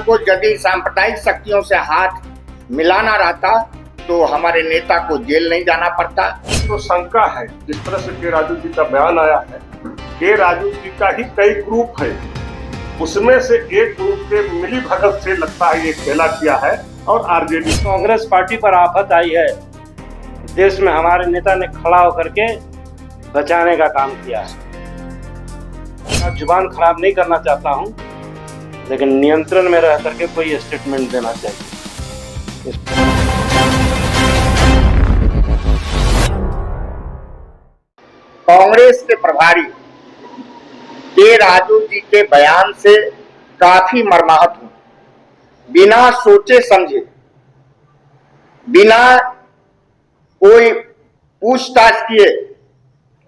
को यदि सांप्रदायिक शक्तियों से हाथ मिलाना रहता तो हमारे नेता को जेल नहीं जाना पड़ता। तो शंका है, जिस तरह से के राजू जी का बयान आया है, के राजू जी का ही कई ग्रुप है, उसमें से एक ग्रुप के मिली भगत से लगता है ये खेला किया है। और आरजेडी कांग्रेस पार्टी पर आफत आई है, देश में हमारे नेता ने खड़ा होकर के बचाने का काम किया है। मैं जुबान खराब नहीं करना चाहता हूं, लेकिन नियंत्रण में रह करके कोई स्टेटमेंट देना चाहिए। कांग्रेस के प्रभारी के राजू जी के बयान से काफी मर्माहत हूं। बिना सोचे समझे, बिना कोई पूछताछ किए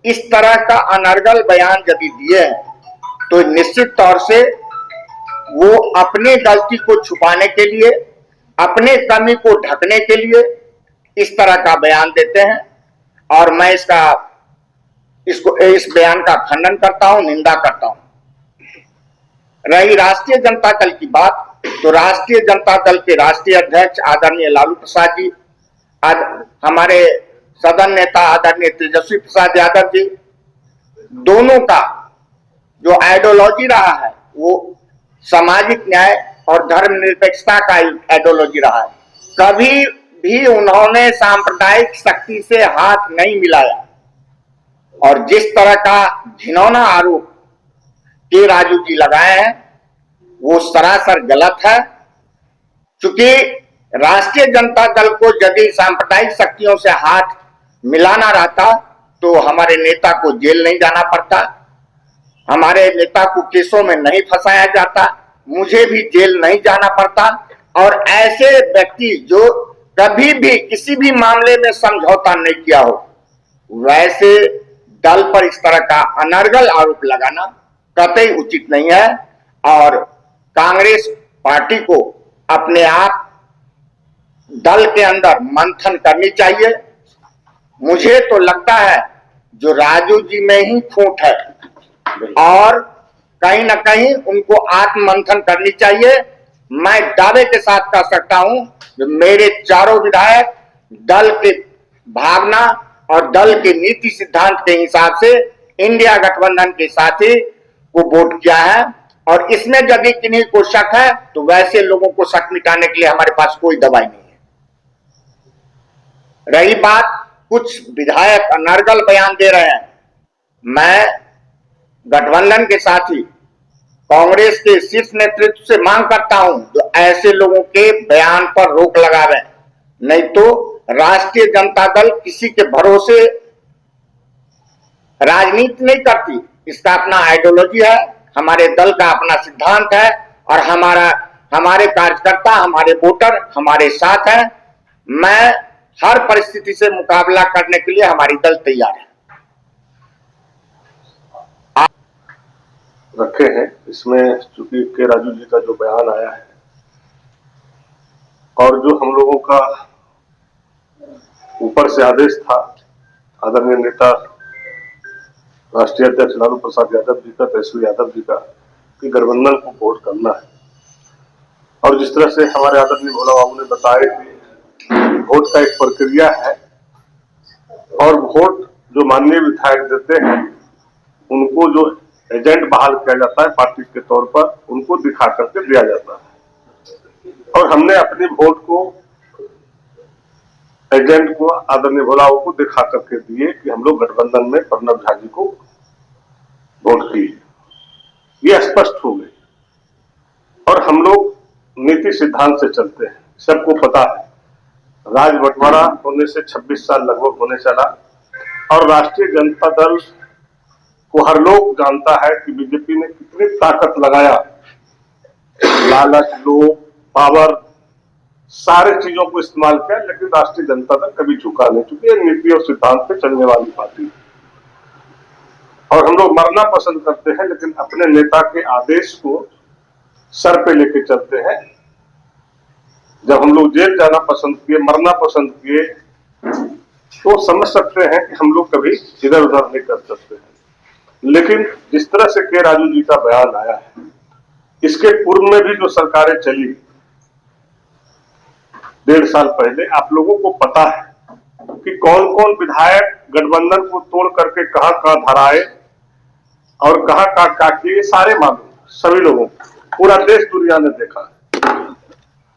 इस तरह का अनर्गल बयान यदि दिए हैं तो निश्चित तौर से वो अपने गलती को छुपाने के लिए, अपने कमी को ढकने के लिए इस तरह का बयान देते हैं। और मैं इस बयान का खंडन करता हूं, निंदा करता हूं। रही राष्ट्रीय जनता दल की बात, तो राष्ट्रीय जनता दल के राष्ट्रीय अध्यक्ष आदरणीय लालू प्रसाद जी, हमारे सदन नेता आदरणीय तेजस्वी प्रसाद यादव जी, दोनों का जो आइडियोलॉजी रहा है वो सामाजिक न्याय और धर्मनिरपेक्षता का आइडियोलॉजी रहा है। कभी भी उन्होंने सांप्रदायिक शक्ति से हाथ नहीं मिलाया। और जिस तरह का घिनौना आरोप के राजू जी लगाए हैं वो सरासर गलत है। क्योंकि राष्ट्रीय जनता दल को यदि सांप्रदायिक शक्तियों से हाथ मिलाना रहता तो हमारे नेता को जेल नहीं जाना पड़ता, हमारे नेता को केसों में नहीं फंसाया जाता, मुझे भी जेल नहीं जाना पड़ता। और ऐसे व्यक्ति जो कभी भी किसी भी मामले में समझौता नहीं किया हो, वैसे दल पर इस तरह का अनर्गल आरोप लगाना कतई उचित नहीं है। और कांग्रेस पार्टी को अपने आप दल के अंदर मंथन करनी चाहिए। मुझे तो लगता है जो राजू जी में ही खोट है और कहीं ना कहीं उनको आत्ममंथन करनी चाहिए। मैं दावे के साथ कह सकता हूं कि मेरे चारों विधायक दल के भावना और दल के नीति सिद्धांत के हिसाब से इंडिया गठबंधन के साथी को वोट किया है। और इसमें यदि किन्हीं को शक है तो वैसे लोगों को शक मिटाने के लिए हमारे पास कोई दवाई नहीं है। रही बात कुछ विधायक अनर्गल बयान दे रहे हैं, मैं गठबंधन के साथी कांग्रेस के शीर्ष नेतृत्व से मांग करता हूं जो ऐसे लोगों के बयान पर रोक लगावे, नहीं तो राष्ट्रीय जनता दल किसी के भरोसे राजनीति नहीं करती। इसका अपना आइडियोलॉजी है, हमारे दल का अपना सिद्धांत है और हमारे कार्यकर्ता, हमारे वोटर हमारे साथ हैं। मैं हर परिस्थिति से मुकाबला करने के लिए हमारी दल तैयार है। रखे हैं इसमें, चूंकि के राजू जी का जो बयान आया है और जो हम लोगों का ऊपर से आदेश था आदरणीय नेता राष्ट्रीय अध्यक्ष लालू प्रसाद यादव जी का, तेजस्वी यादव जी का, कि गठबंधन को वोट करना है। और जिस तरह से हमारे आदरणीय भोला बाबू ने बताया कि वोट का एक प्रक्रिया है और वोट जो माननीय विधायक देते हैं उनको जो एजेंट बहाल किया जाता है पार्टी के तौर पर, उनको दिखा करके दिया जाता है। और हमने अपनी वोट को एजेंट को आदरणीय भोला को दिखा करके दिए कि हम लोग गठबंधन में प्रणब झा जी को वोट किए। ये स्पष्ट हो गई। और हम लोग नीति सिद्धांत से चलते हैं, सबको पता है। राज बंटवारा होने से 26 साल लगभग होने चला और राष्ट्रीय जनता दल को हर लोग जानता है कि बीजेपी ने कितनी ताकत लगाया, लालच, लोभ, पावर, सारे चीजों को इस्तेमाल किया, लेकिन राष्ट्रीय जनता दल कभी झुका नहीं, चूंकि नीति और सिद्धांत पे चलने वाली पार्टी है। और हम लोग मरना पसंद करते हैं, लेकिन अपने नेता के आदेश को सर पे लेके चलते हैं। जब हम लोग जेल जाना पसंद किए, मरना पसंद किए, तो समझ सकते हैं कि हम लोग कभी इधर उधर नहीं कर सकते हैं। लेकिन जिस तरह से के राजू जी का बयान आया है इसके पूर्व में भी जो सरकारें चली 1.5 साल पहले, आप लोगों को पता है कि कौन कौन विधायक गठबंधन को तोड़ करके कहां कहां धराए और कहां कहां क्या किए, सारे मालूम, सभी लोगों को, पूरा देश दुनिया ने देखा।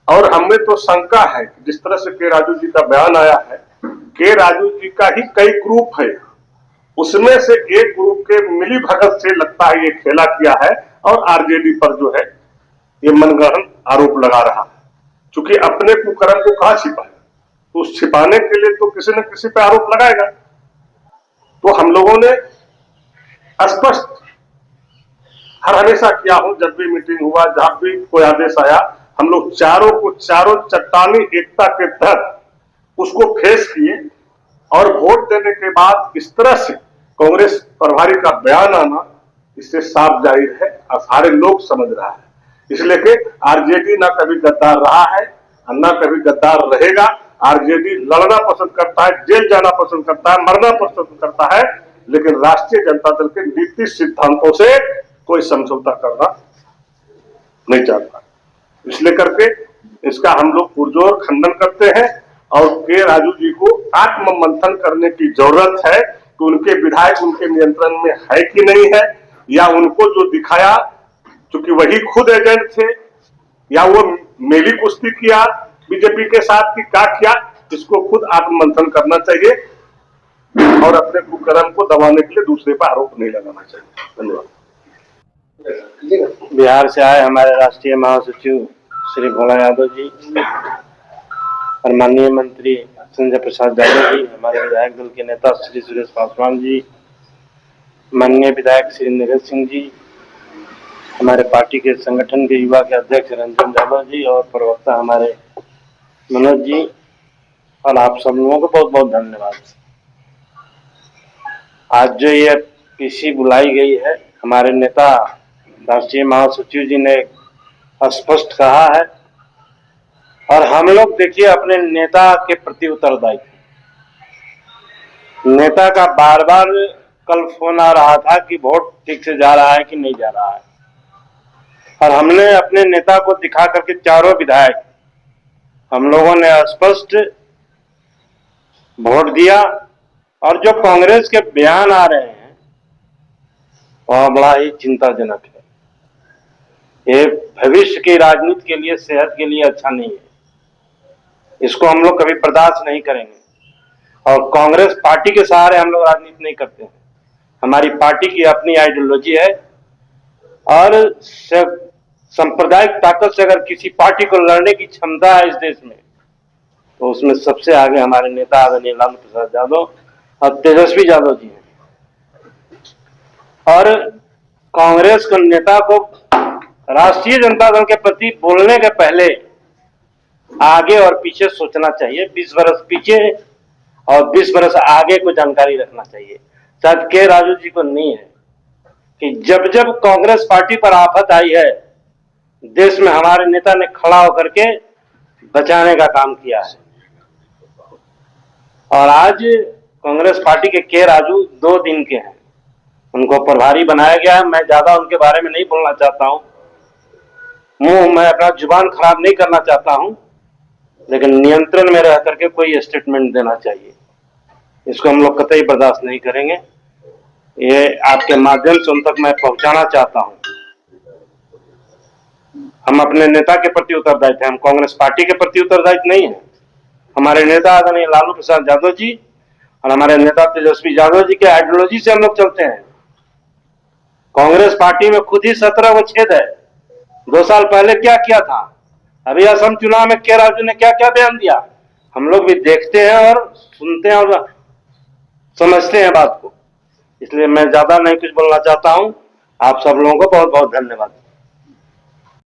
और हमें तो शंका है कि जिस तरह से के राजू जी का बयान आया है, के राजू जी का ही कई ग्रुप है, उसमें से एक ग्रुप के मिली भगत से लगता है ये खेला किया है और आरजेडी पर जो है ये मनगढ़ंत आरोप लगा रहा है। चूंकि अपने कुकर्म को कहां छिपाए, तो उस छिपाने के लिए तो किसी न किसी पे आरोप लगाएगा। तो हम लोगों ने स्पष्ट हर हमेशा किया हूं, जब भी मीटिंग हुआ, जहां भी कोई आदेश आया, हम लोग चारों चट्टानी एकता के तहत उसको फेस किए। और वोट देने के बाद इस तरह से कांग्रेस प्रभारी का बयान आना, इससे साफ जाहिर है और सारे लोग समझ रहा है, इसलिए कि आरजेडी ना कभी गद्दार रहा है और ना कभी गद्दार रहेगा। आरजेडी लड़ना पसंद करता है, जेल जाना पसंद करता है, मरना पसंद करता है, लेकिन राष्ट्रीय जनता दल के नीति सिद्धांतों से कोई समझौता करना नहीं चाहता। इसलिए करके इसका हम लोग पुरजोर खंडन करते हैं और के राजू जी को आत्म मंथन करने की जरूरत है कि उनके विधायक उनके नियंत्रण में है कि नहीं है, या उनको जो दिखाया, क्योंकि वही खुद एजेंट थे, या वो मेली कुश्ती किया बीजेपी के साथ की क्या किया, इसको खुद आत्ममंथन करना चाहिए और अपने कुकर्म को दबाने के लिए दूसरे पर आरोप नहीं लगाना चाहिए। धन्यवाद। बिहार से आए हमारे राष्ट्रीय महासचिव श्री भोला यादव जी और माननीय मंत्री संजय प्रसाद यादव जी, हमारे विधायक दल के नेता श्री सुरेश पासवान जी, माननीय विधायक श्री नीरज सिंह जी, हमारे पार्टी के संगठन के युवा के अध्यक्ष रंजन यादव जी और प्रवक्ता हमारे मनोज जी, और आप सब लोगों को बहुत बहुत धन्यवाद। आज जो ये पीसी बुलाई गई है, हमारे नेता राष्ट्रीय महासचिव जी ने स्पष्ट कहा है, और हम लोग देखिए अपने नेता के प्रति उत्तरदायी। नेता का बार बार कल फोन आ रहा था कि वोट ठीक से जा रहा है कि नहीं जा रहा है, और हमने अपने नेता को दिखा करके चारों विधायक हम लोगों ने स्पष्ट वोट दिया। और जो कांग्रेस के बयान आ रहे हैं वह बड़ा ही चिंताजनक है। ये भविष्य की राजनीति के लिए, सेहत के लिए अच्छा नहीं है। इसको हम लोग कभी बर्दाश्त नहीं करेंगे। और कांग्रेस पार्टी के सहारे हम लोग राजनीति नहीं करते हैं। हमारी पार्टी की अपनी आइडियोलॉजी है, और सांप्रदायिक ताकत से अगर किसी पार्टी को लड़ने की क्षमता है इस देश में, तो उसमें सबसे आगे हमारे नेता आदरणीय लालू प्रसाद यादव और तेजस्वी यादव जी हैं। और कांग्रेस के नेता को राष्ट्रीय जनता दल के प्रति बोलने के पहले आगे और पीछे सोचना चाहिए। 20 वर्ष पीछे और 20 वर्ष आगे को जानकारी रखना चाहिए। शायद के राजू जी को नहीं है कि जब जब कांग्रेस पार्टी पर आफत आई है, देश में हमारे नेता ने खड़ा होकर के बचाने का काम किया है। और आज कांग्रेस पार्टी के राजू 2 दिन के हैं, उनको प्रभारी बनाया गया है। मैं ज्यादा उनके बारे में नहीं बोलना चाहता हूं, मैं अपना जुबान खराब नहीं करना चाहता हूं, लेकिन नियंत्रण में रह करके कोई स्टेटमेंट देना चाहिए, इसको हम लोग कतई बर्दाश्त नहीं करेंगे। ये आपके माध्यम से उन तक मैं पहुंचाना चाहता हूं। हम अपने नेता के प्रति उत्तरदायित्व हैं, हम कांग्रेस पार्टी के प्रति उत्तरदायित्व नहीं है। हमारे नेता आदरणीय लालू प्रसाद यादव जी और हमारे नेता तेजस्वी यादव जी के आइडियोलॉजी से हम लोग चलते हैं। कांग्रेस पार्टी में खुद ही 17 वो छेद है। 2 साल पहले क्या किया था, अभी असम चुनाव में के राजू ने क्या क्या बयान दिया, हम लोग भी देखते हैं और सुनते हैं और समझते हैं बात को। इसलिए मैं ज्यादा नहीं कुछ बोलना चाहता हूं। आप सब लोगों को बहुत बहुत धन्यवाद।